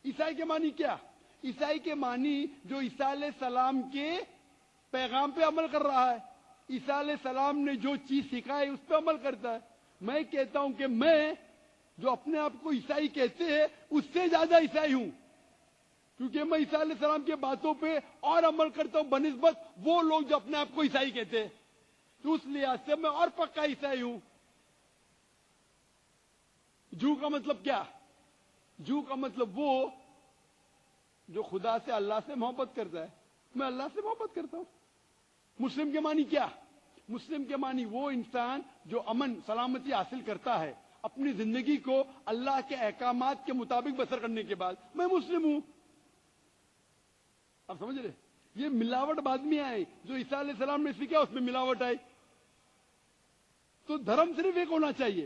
عیسائی کے معنی کیا؟ عیسائی کے معنی جو عیسیٰ علیہ السلام کے پیغام پہ عمل کر رہا ہے، عیسیٰ علیہ السلام نے جو چیز سکھائی اس پہ عمل کرتا ہے۔ میں کہتا ہوں کہ میں جو اپنے آپ کو عیسائی کہتے ہیں اس سے زیادہ عیسائی ہوں، کیونکہ میں عیسیٰ علیہ السلام کی باتوں پہ اور عمل کرتا ہوں بنسبت وہ لوگ جو اپنے آپ کو عیسائی کہتے ہیں، تو اس لحاظ سے میں اور پکا عیسائی ہوں۔ جو کا مطلب کیا؟ جو کا مطلب وہ جو خدا سے، اللہ سے محبت کرتا ہے۔ میں اللہ سے محبت کرتا ہوں۔ مسلم کے معنی کیا؟ مسلم کے معنی وہ انسان جو امن سلامتی حاصل کرتا ہے اپنی زندگی کو اللہ کے احکامات کے مطابق بسر کرنے کے بعد، میں مسلم ہوں۔ آپ سمجھ رہے؟ یہ ملاوٹ بعد میں آئی، جو عیسیٰ علیہ السلام نے سیکھا اس میں ملاوٹ آئی۔ تو دھرم صرف ایک ہونا چاہیے۔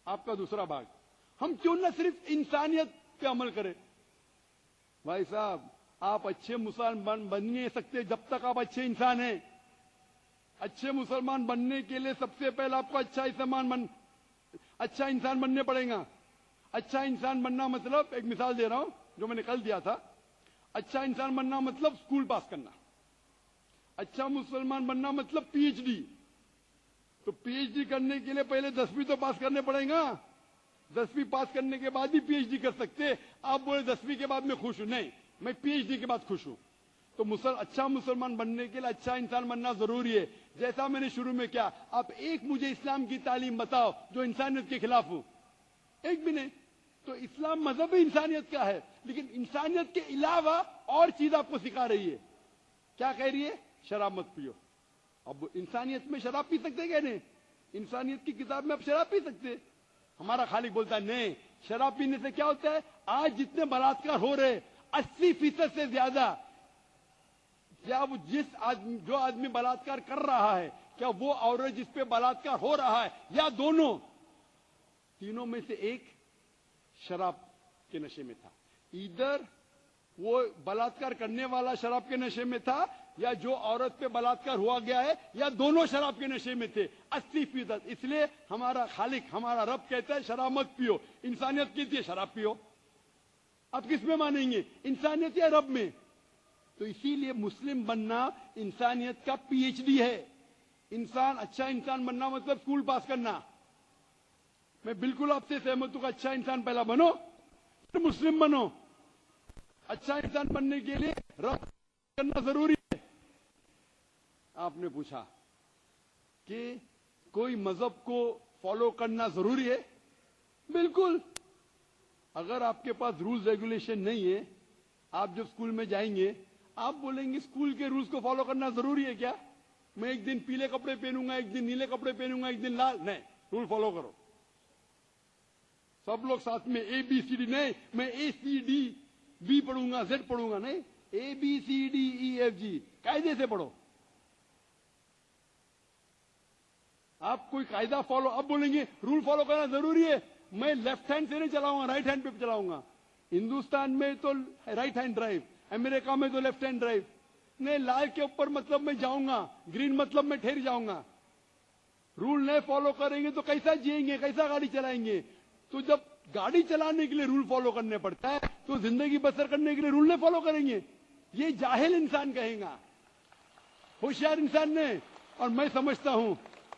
آپ کا دوسرا بھاگ، ہم کیوں نہ صرف انسانیت پہ عمل کریں؟ بھائی صاحب، آپ اچھے مسلمان بن نہیں سکتے جب تک آپ اچھے انسان ہیں۔ اچھے مسلمان بننے کے لیے سب سے پہلے آپ کو اچھا انسان بننے پڑے گا۔ اچھا انسان بننا مطلب، ایک مثال دے رہا ہوں جو میں نے کل دیا تھا، اچھا انسان بننا مطلب اسکول پاس کرنا۔ اچھا مسلمان بننا مطلب پی ایچ ڈی۔ تو پی ایچ ڈی کرنے کے لیے پہلے 10ویں تو پاس کرنے پڑے گا۔ 10ویں پاس کرنے کے بعد ہی پی ایچ ڈی کر سکتے۔ آپ بولے 10ویں کے بعد میں خوش ہوں، نہیں، میں پی ایچ ڈی کے بعد خوش ہوں۔ تو اچھا مسلمان بننے کے لیے اچھا انسان بننا ضروری ہے۔ جیسا میں نے شروع میں کیا، آپ ایک مجھے اسلام کی تعلیم بتاؤ جو انسانیت کے خلاف ہو، ایک بھی نہیں۔ تو اسلام مذہب انسانیت کا ہے، لیکن انسانیت کے علاوہ اور چیز آپ کو سکھا رہی ہے۔ کیا کہہ رہی ہے؟ شراب مت پیو۔ اب انسانیت میں شراب پی سکتے کیا؟ نہیں، انسانیت کی کتاب میں آپ شراب پی سکتے۔ ہمارا خالق بولتا ہے نہیں، شراب پینے سے کیا ہوتا ہے؟ آج جتنے بلاತ್ಕಾರ ہو رہے 80% سے زیادہ، کیا وہ جو آدمی بلاತ್ಕಾರ کر رہا ہے، کیا وہ عورت جس پہ بلاತ್ಕಾರ ہو رہا ہے، یا دونوں؟ تینوں میں سے ایک شراب کے نشے میں تھا۔ ادھر وہ بلاತ್ಕಾರ کرنے والا شراب کے نشے میں تھا، یا جو عورت پہ بلاತ್ಕಾರ ہوا گیا ہے، یا دونوں شراب کے نشے میں تھے 80%۔ اس لیے ہمارا خالق، ہمارا رب کہتا ہے شراب مت پیو، انسانیت کہتی ہے شراب پیو۔ اب کس میں مانیں گے، انسانیت یا رب میں؟ تو اسی لیے مسلم بننا انسانیت کا پی ایچ ڈی ہے۔ اچھا انسان بننا مطلب اسکول پاس کرنا۔ میں بالکل آپ سے سہمت ہوں کہ اچھا انسان پہلا بنو، پھر مسلم بنو۔ اچھا انسان بننے کے لیے رب کرنا ضروری ہے۔ آپ نے پوچھا کہ کوئی مذہب کو فالو کرنا ضروری ہے؟ بالکل۔ اگر آپ کے پاس رولز ریگولیشن نہیں ہے، آپ جب اسکول میں جائیں گے آپ بولیں گے اسکول کے رولز کو فالو کرنا ضروری ہے کیا؟ میں ایک دن پیلے کپڑے پہنوں گا، ایک دن نیلے کپڑے پہنوں گا، ایک دن لال، نہیں، رول فالو کرو۔ سب لوگ ساتھ میں اے بی سی ڈی، نہیں میں اے سی ڈی بی پڑھوں گا، زیڈ پڑھوں گا، نہیں، A B C D E F G قاعدے سے پڑھو۔ آپ کوئی قاعدہ فالو، اب بولیں گے رول فالو کرنا ضروری ہے، میں لیفٹ ہینڈ سے نہیں چلاؤں گا، رائٹ ہینڈ پہ چلاؤں گا۔ ہندوستان میں تو رائٹ ہینڈ ڈرائیو، امریکہ میں تو لیفٹ ہینڈ ڈرائیو۔ نہیں، لال کے اوپر مطلب میں جاؤں گا، گرین مطلب میں ٹھہر جاؤں گا۔ رول نہیں فالو کریں گے تو کیسا جیئیں گے، کیسا گاڑی چلائیں گے؟ تو جب گاڑی چلانے کے لیے رول فالو کرنے پڑتا ہے تو زندگی بسر کرنے کے لیے رول نہیں فالو کریں گے؟ یہ جاہل انسان کہیں گا، ہوشیار انسان نے۔ اور میں سمجھتا ہوں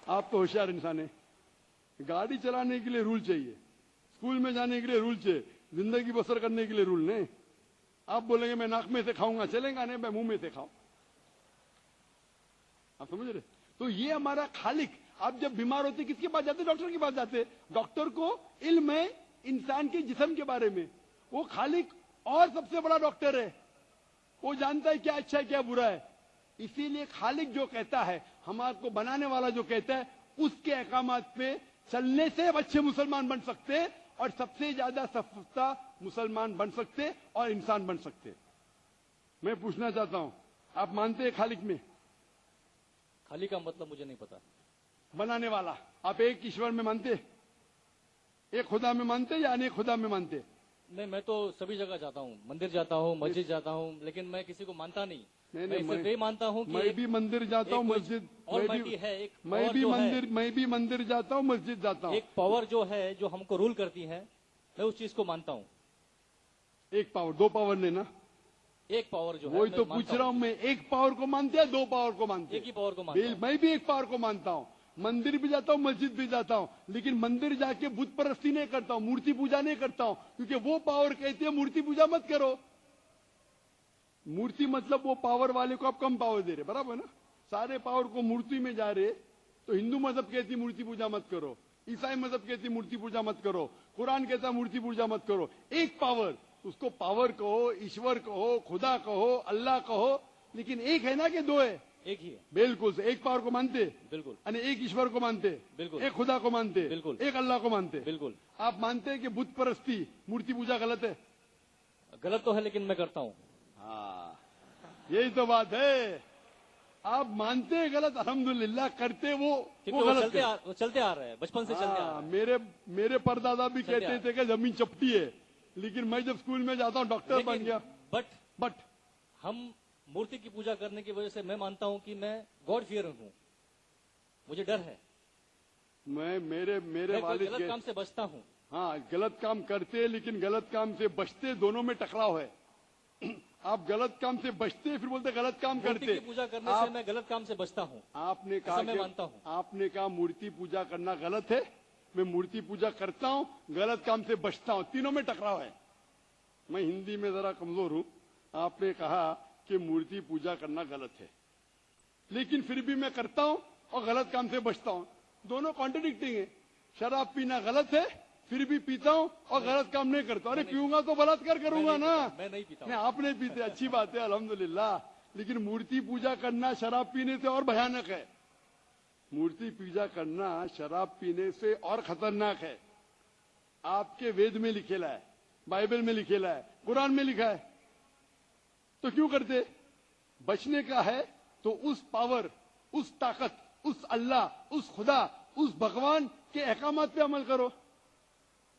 آپ تو ہوشیار انسان ہیں۔ گاڑی چلانے کے لیے رول چاہیے، اسکول میں جانے کے لیے رول چاہیے، زندگی بسر کرنے کے لیے رول نہیں۔ آپ بولیں گے میں ناک میں سے کھاؤں گا، چلیں گا نہیں، میں منہ میں سے کھاؤں۔ آپ سمجھ رہے؟ تو یہ ہمارا خالق۔ آپ جب بیمار ہوتے کس کے پاس جاتے؟ ڈاکٹر کے پاس جاتے۔ ڈاکٹر کو علم ہے انسان کے جسم کے بارے میں، وہ خالق اور سب سے بڑا ڈاکٹر ہے، وہ جانتا ہے کیا اچھا ہے کیا برا ہے۔ اسی لیے خالق جو کہتا ہے، ہمارے کو بنانے والا جو کہتا ہے، اس کے احکامات پہ چلنے سے اچھے مسلمان بن سکتے اور سب سے زیادہ سفتا مسلمان بن سکتے اور انسان بن سکتے۔ میں پوچھنا چاہتا ہوں، آپ مانتے ہیں خالق میں؟ خالق کا مطلب مجھے نہیں پتا۔ بنانے والا، آپ ایک ایشور میں مانتے، ایک خدا میں مانتے یا انیک خدا میں مانتے؟ نہیں، میں تو سبھی جگہ جاتا ہوں، مندر جاتا ہوں، مسجد جاتا ہوں، لیکن میں کسی کو مانتا نہیں۔ میں صرف یہ مانتا ہوں کہ میں بھی مندر جاتا ہوں، مسجد، میں بھی مندر جاتا ہوں، مسجد جاتا ہوں۔ ایک پاور جو ہے جو ہم کو رول کرتی ہے، میں اس چیز کو مانتا ہوں۔ एक पावर, दो पावर ने ना, एक पावर जो है वही मैं तो मानता पूछ रहा हूं मैं। एक पावर को मानते हैं, दो पावर को मानते एक ही हैं? पावर को मानता हूं। मैं भी एक पावर को मानता हूं। मंदिर भी जाता हूं, मस्जिद भी जाता हूं, लेकिन मंदिर जाके बुत परस्ती नहीं करता हूं, मूर्ति पूजा नहीं करता हूं, क्योंकि वो पावर कहती है मूर्ति पूजा मत करो। मूर्ति मतलब वो पावर वाले को आप कम पावर दे रहे, बराबर ना? सारे पावर को मूर्ति में जा रहे। तो हिंदू मजहब कहती मूर्ति पूजा मत करो, ईसाई मजहब कहती मूर्ति पूजा मत करो, कुरान कहता मूर्ति पूजा मत करो। एक पावर, उसको पावर कहो, ईश्वर कहो, खुदा कहो, अल्लाह कहो, लेकिन एक है ना कि दो है? एक ही है। बिल्कुल से एक पावर को मानते, बिल्कुल। और एक ईश्वर को मानते, बिल्कुल। एक खुदा को मानते, बिल्कुल। एक अल्लाह को मानते। बिल्कुल। आप मानते हैं कि बुत परस्ती, मूर्ति पूजा गलत है? गलत तो है, लेकिन मैं करता हूँ। हाँ, यही तो बात है। आप मानते हैं गलत, अल्हम्दुलिल्लाह, करते वो गलत है। वो चलते आ रहा है, बचपन से चलते आ रहा है। मेरे परदादा भी कहते थे कि जमीन चपटी है, लेकिन मैं जब स्कूल में जाता हूँ डॉक्टर बन गया। बट हम मूर्ति की पूजा करने की वजह से मैं मानता हूँ कि मैं गॉड फियर हूँ, मुझे डर है। मैं मेरे वालिद गलत काम से बचता हूँ। हाँ, गलत काम करते, लेकिन गलत काम से बचते, दोनों में टकराव है। आप गलत काम से बचते, फिर बोलते गलत काम करते। मूर्ति की पूजा करने से मैं गलत काम से बचता हूँ। आपने कहा, मैं मानता हूँ। आपने कहा मूर्ति पूजा करना गलत है, मैं मूर्ति पूजा करता हूँ, गलत काम से बचता हूँ, तीनों में टकराव है। मैं हिंदी में जरा कमजोर हूँ। आपने कहा कि मूर्ति पूजा करना गलत है, लेकिन फिर भी मैं करता हूँ और गलत काम से बचता हूँ, दोनों कॉन्ट्रडिक्टिंग है। शराब पीना गलत है, फिर भी पीता हूँ और गलत काम नहीं करता। अरे पीऊंगा तो बलात्कार करूंगा ना। मैं नहीं पीता। नहीं, आप नहीं पीते, अच्छी बात है, अल्हम्दुलिल्लाह। लेकिन मूर्ति पूजा करना शराब पीने से और भयानक है। मूर्ति पूजा करना शराब पीने से और खतरनाक है। आपके वेद में लिखेला है, बाइबल में लिखेला है, कुरान में लिखा है, तो क्यों करते? बचने का है तो उस पावर, उस ताकत, उस अल्लाह, उस खुदा, उस भगवान के अहकामात पे अमल करो।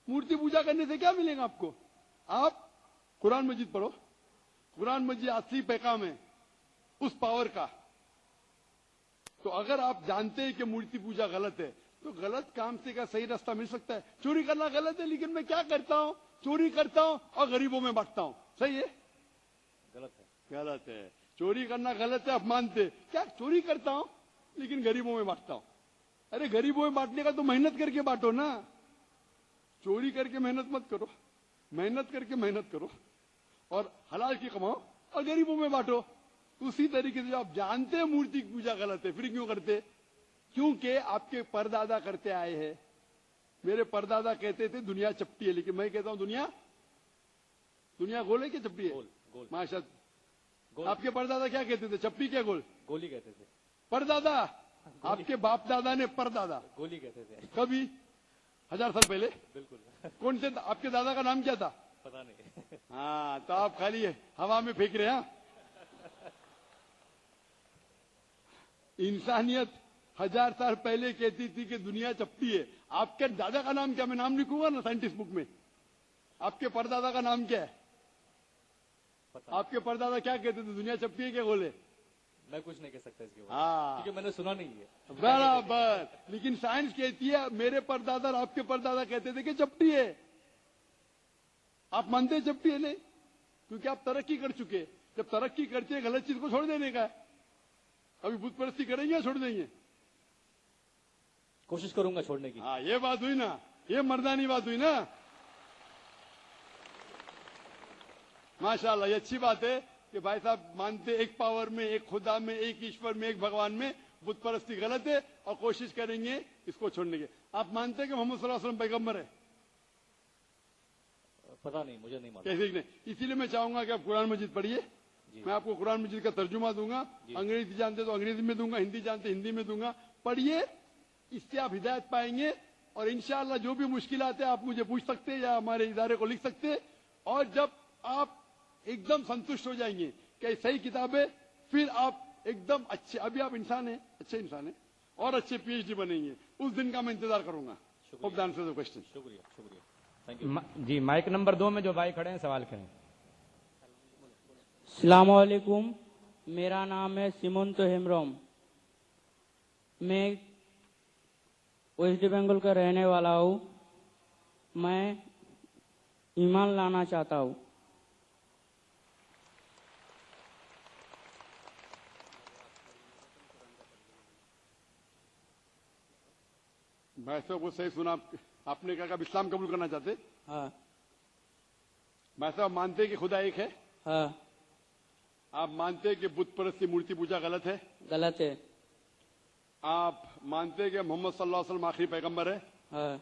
मूर्ति पूजा करने से क्या मिलेगा आपको? आप कुरान मजीद पढ़ो, कुरान मजीद असली पैगाम है उस पावर का। तो अगर आप जानते हैं कि मूर्ति पूजा गलत है, तो गलत काम से क्या सही रास्ता मिल सकता है? चोरी करना गलत है, लेकिन मैं क्या करता हूं? चोरी करता हूं और गरीबों में बांटता हूं, सही है? गलत है। गलत है। चोरी करना गलत है, आप मानते क्या? चोरी करता हूं लेकिन गरीबों में बांटता हूं। अरे गरीबों में बांटने का तो मेहनत करके बांटो ना, चोरी करके मेहनत मत करो। मेहनत करके मेहनत करो और हलाल की कमाओ और गरीबों में बांटो। उसी तरीके से आप जानते हैं मूर्ति की पूजा गलत है, फिर क्यों करते? क्योंकि आपके परदादा करते आए हैं। मेरे परदादा कहते थे दुनिया चपटी है, लेकिन मैं कहता हूं दुनिया गोल है कि चपटी है? गोल। माशा, आपके परदादा क्या कहते थे? चपटी क्या गोल? गोली कहते थे। परदादा, आपके बाप दादा ने परदादा गोली कहते थे। कभी 1000 साल पहले? बिल्कुल। कौन से? आपके दादा का नाम क्या था? पता नहीं। हाँ, तो आप खाली हवा में फेंक रहे हैं। इंसानियत 1000 साल पहले कहती थी कि दुनिया चपटी है। आपके दादा का नाम क्या? मैं नाम लिखूंगा ना साइंटिस्ट बुक में। आपके परदादा का नाम क्या है? आपके परदादा क्या कहते थे? दुनिया चपटी है क्या गोल है? मैं कुछ नहीं कह सकता इसके बारे में, हाँ, क्योंकि मैंने सुना नहीं है। बराबर। लेकिन साइंस कहती है, मेरे परदादा और आपके परदादा कहते थे कि चपटी है। आप मानते हैं चपटी है? नहीं, क्योंकि आप तरक्की कर चुके। जब तरक्की करते हैं, गलत चीज को छोड़ देने का है। अभी बुत परस्ती करेंगे या छोड़ देंगे? कोशिश करूंगा छोड़ने की। हाँ, ये बात हुई ना, ये मर्दानी बात हुई ना। माशाल्लाह, ये अच्छी बात है कि भाई साहब मानते एक पावर में, एक खुदा में, एक ईश्वर में, एक भगवान में। बुत परस्ती गलत है और कोशिश करेंगे इसको छोड़ने की। आप मानते हैं कि मोहम्मद सल्लल्लाहु अलैहि वसल्लम पैगंबर है? पता नहीं, मुझे नहीं मालूम। कैसे नहीं? इसीलिए मैं चाहूंगा कि आप कुरान मजीद पढ़िए। मैं आपको कुरान मजीद का तर्जुमा दूंगा। अंग्रेजी जानते तो अंग्रेजी में दूंगा, हिंदी जानते हिंदी में दूंगा। पढ़िए, इससे आप हिदायत पाएंगे। और इंशाअल्लाह जो भी मुश्किलात है आप मुझे पूछ सकते हैं या हमारे इदारे को लिख सकते हैं। और जब आप एकदम संतुष्ट हो जाएंगे कि सही किताब है, फिर आप एकदम अच्छे, अभी आप इंसान हैं, अच्छे इंसान हैं और अच्छे PhD बनेंगे। उस दिन का मैं इंतजार करूंगा। Hope the answer the question. शुक्रिया, शुक्रिया, थैंक यू। जी, माइक नंबर 2 में जो भाई खड़े हैं सवाल करें। अस्सलामुअलैकुम, मेरा नाम है सिमोन तो हेमरोम। मैं वेस्ट बंगाल का रहने वाला हूँ। मैं ईमान लाना चाहता हूँ। भाई साहब वो सही सुना। आपने कहा कि आप इस्लाम कबूल करना चाहते। हाँ भाई साहब मानते हैं कि खुदा एक है। हाँ आप मानते हैं कि बुत परस्ती मूर्ति पूजा गलत है। गलत है। आप मानते हैं कि मोहम्मद सल्लल्लाहु अलैहि वसल्लम आखिरी पैगंबर है। हाँ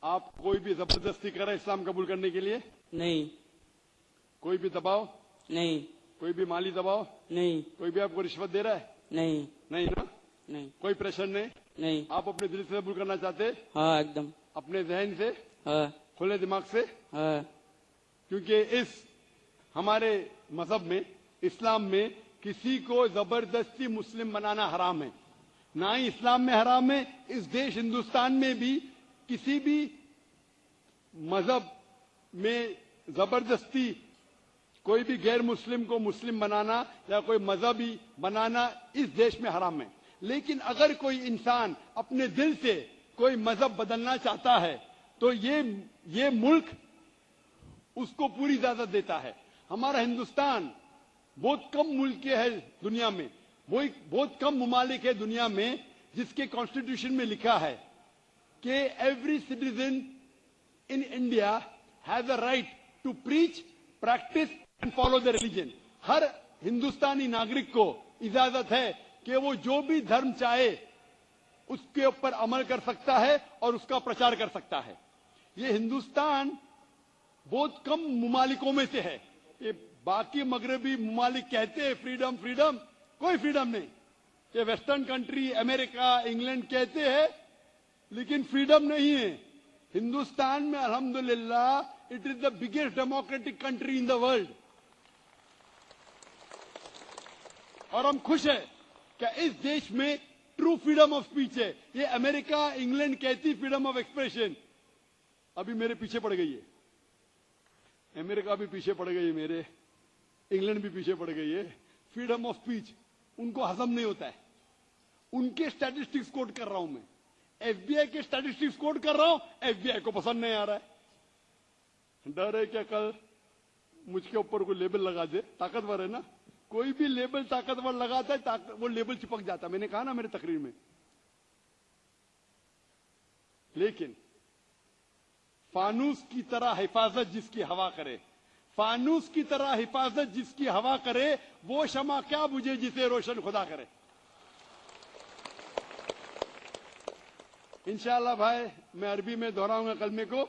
आप कोई भी जबरदस्ती करे इस्लाम कबूल करने के लिए? नहीं कोई भी दबाव, नहीं कोई भी माली दबाव, नहीं कोई भी आपको रिश्वत दे रहा है? नहीं नहीं ना? नहीं कोई प्रेशर नहीं? नहीं। आप अपने दिल से कबूल करना चाहते? हाँ एकदम। अपने जहन से, हाँ खुले दिमाग से? हाँ क्योंकि इस हमारे मजहब में, इस्लाम में, किसी को जबरदस्ती मुस्लिम बनाना हराम है। ना ही इस्लाम में हराम है, इस देश हिंदुस्तान में भी किसी भी मजहब में जबरदस्ती कोई भी गैर मुस्लिम को मुस्लिम बनाना या कोई मजहबी बनाना इस देश में हराम है। लेकिन अगर कोई इंसान अपने दिल से कोई मजहब बदलना चाहता है तो ये मुल्क उसको पूरी इजाजत देता है। हमारा हिंदुस्तान बहुत कम मुल्क है दुनिया में, बहुत कम ममालिक है दुनिया में जिसके कॉन्स्टिट्यूशन में लिखा है कि every citizen in India has a right to preach, practice and follow the religion. हर हिंदुस्तानी नागरिक को इजाजत है कि वो जो भी धर्म चाहे उसके ऊपर अमल कर सकता है और उसका प्रचार कर सकता है। ये हिंदुस्तान बहुत कम ममालिकों में से है। ये बाकी मगरबी ममालिक कहते हैं फ्रीडम फ्रीडम, कोई फ्रीडम नहीं। ये वेस्टर्न कंट्री, अमेरिका, इंग्लैंड कहते हैं, लेकिन फ्रीडम नहीं है। हिंदुस्तान में अल्हम्दुलिल्लाह it is the biggest democratic country in the world. और हम खुश हैं कि इस देश में ट्रू फ्रीडम ऑफ स्पीच है। ये अमेरिका, इंग्लैंड कहती फ्रीडम ऑफ एक्सप्रेशन, अभी मेरे पीछे पड़ गई है। अमेरिका भी पीछे पड़ गई है मेरे, इंग्लैंड भी पीछे पड़ गई है। फ्रीडम ऑफ स्पीच उनको हजम नहीं होता है। उनके स्टैटिस्टिक्स कोट कर रहा हूं मैं, एफबीआई के स्टैटिस्टिक्स कोट कर रहा हूं, एफबीआई को पसंद नहीं आ रहा है। डर है क्या कल मुझके ऊपर कोई लेबल लगा दे? ताकतवर है ना, कोई भी लेबल ताकतवर लगाता है वो लेबल चिपक जाता है। मैंने कहा ना मेरे तकरीर में। लेकिन फानूस की तरह हिफाजत जिसकी हवा करे, फानूस की तरह हिफाजत जिसकी हवा करे, वो शमा क्या बुझे जिसे रोशन खुदा करे। इंशाअल्लाह भाई मैं अरबी में दोहराऊंगा कलमे को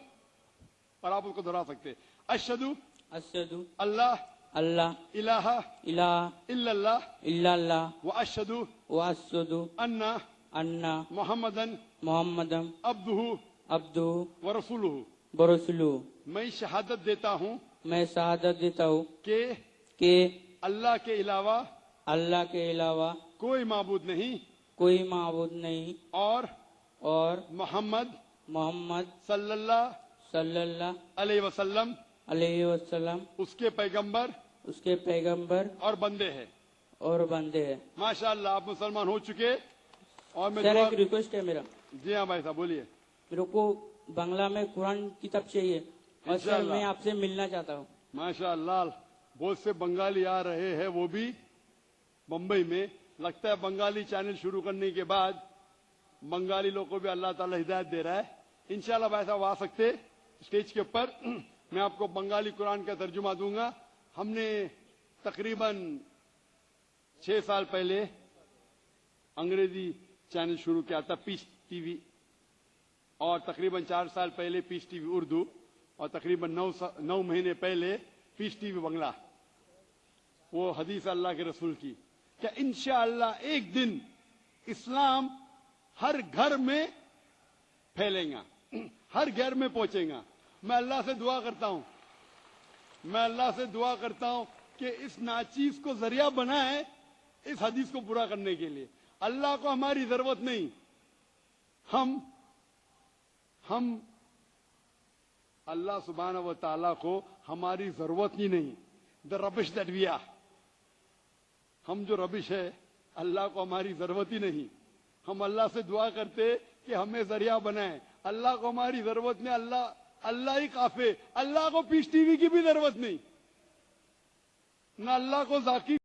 और आप उसको दोहरा सकते हैं। अशहदु अशहदु अल्लाह अल्लाह इलाहा इलाहा इल्लल्लाह इल्लल्लाह व अशहदु व अशहदु अन्ना अन्ना मोहम्मदन मोहम्मदन अब्दुहु अब्दुहु व रसूलुहु। व रसूलुहु। मैं शहादत देता हूं मैं शहादत देता हूँ कि अल्लाह के अलावा कोई माबूद नहीं और मोहम्मद सल्लल्लाहु अलैहि वसल्लम उसके पैगंबर और बंदे हैं। माशाअल्लाह आप मुसलमान हो चुके। और मैं सर एक रिक्वेस्ट है मेरा। जी हाँ भाई साहब बोलिए। मेरे को बांग्ला में कुरान किताब चाहिए और सर मैं आपसे मिलना चाहता हूँ। माशाअल्लाह बहुत से बंगाली आ रहे हैं, वो भी बंबई में। लगता है बंगाली चैनल शुरू करने के बाद बंगाली लोगों को भी अल्लाह ताला हिदायत दे रहा है। इंशाल्लाह भाई साहब आ सकते स्टेज के ऊपर, मैं आपको बंगाली कुरान का तर्जुमा दूंगा। हमने तकरीबन 6 साल पहले अंग्रेजी चैनल शुरू किया था, पीस टीवी, और तकरीबन 4 साल पहले पीस टीवी उर्दू, और तकरीबन 9 महीने पहले पीस टीवी बंगला। वो हदीस अल्लाह के रसूल की, क्या इंशाअल्लाह एक दिन इस्लाम हर घर में फैलेगा, हर घर में पहुंचेगा। मैं अल्लाह से दुआ करता हूं कि इस नाचीज को जरिया बनाए इस हदीस को पूरा करने के लिए। अल्लाह को हमारी जरूरत नहीं, हम अल्लाह सुब्हानहू व तआला को हमारी जरूरत ही नहीं। The rubbish that we are, हम जो रबिश है अल्लाह को हमारी जरूरत ही नहीं। हम अल्लाह से दुआ करते कि हमें जरिया बनाए। अल्लाह को हमारी जरूरत नहीं, अल्लाह ही काफे। अल्लाह को पीस टीवी की भी जरूरत नहीं, ना अल्लाह को जाकिर